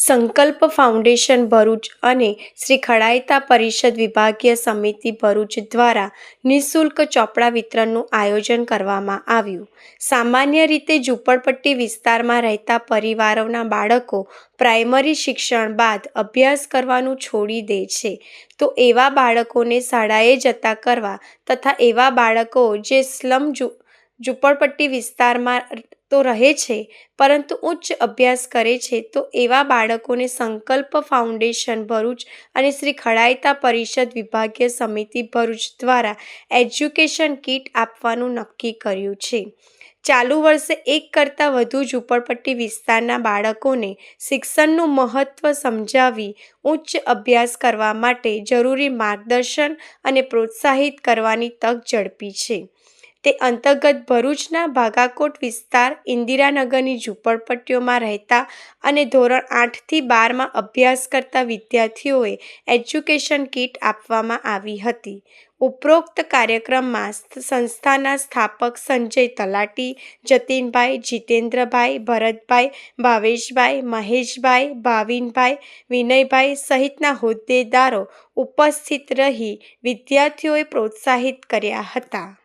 સંકલ્પ ફાઉન્ડેશન ભરૂચ અને શ્રી ખડાયતા પરિષદ વિભાગીય સમિતિ ભરૂચ દ્વારા નિઃશુલ્ક ચોપડા વિતરણનું આયોજન કરવામાં આવ્યું। સામાન્ય રીતે ઝૂંપડપટ્ટી વિસ્તારમાં રહેતા પરિવારોના બાળકો પ્રાઇમરી શિક્ષણ બાદ અભ્યાસ કરવાનું છોડી દે છે, તો એવા બાળકોને શાળાએ જતા કરવા તથા એવા બાળકો જે સ્લમ ઝૂંપડપટ્ટી વિસ્તારમાં તો રહે છે પરંતુ ઉચ્ચ અભ્યાસ કરે છે, તો એવા બાળકોને સંકલ્પ ફાઉન્ડેશન ભરૂચ અને શ્રી ખડાયતા પરિષદ વિભાગીય સમિતિ ભરૂચ દ્વારા એજ્યુકેશન કીટ આપવાનું નક્કી કર્યું છે। ચાલુ વર્ષે 1 કરતાં વધુ ઝૂંપડપટ્ટી વિસ્તારના બાળકોને શિક્ષણનું મહત્ત્વ સમજાવી ઉચ્ચ અભ્યાસ કરવા માટે જરૂરી માર્ગદર્શન અને પ્રોત્સાહિત કરવાની તક ઝડપી છે। તે અંતર્ગત ભરૂચના ભાગાકોટ વિસ્તાર ઇન્દિરાનગરની ઝૂંપડપટ્ટીઓમાં રહેતા અને ધોરણ 8 થી 12માં અભ્યાસ કરતા વિદ્યાર્થીઓએ એજ્યુકેશન કીટ આપવામાં આવી હતી। ઉપરોક્ત કાર્યક્રમમાં સંસ્થાના સ્થાપક સંજય તલાટી, જતીનભાઈ, જીતેન્દ્રભાઈ, ભરતભાઈ, ભાવેશભાઈ, મહેશભાઈ, ભાવિનભાઈ, વિનયભાઈ સહિતના હોદ્દેદારો ઉપસ્થિત રહી વિદ્યાર્થીઓએ પ્રોત્સાહિત કર્યા હતા।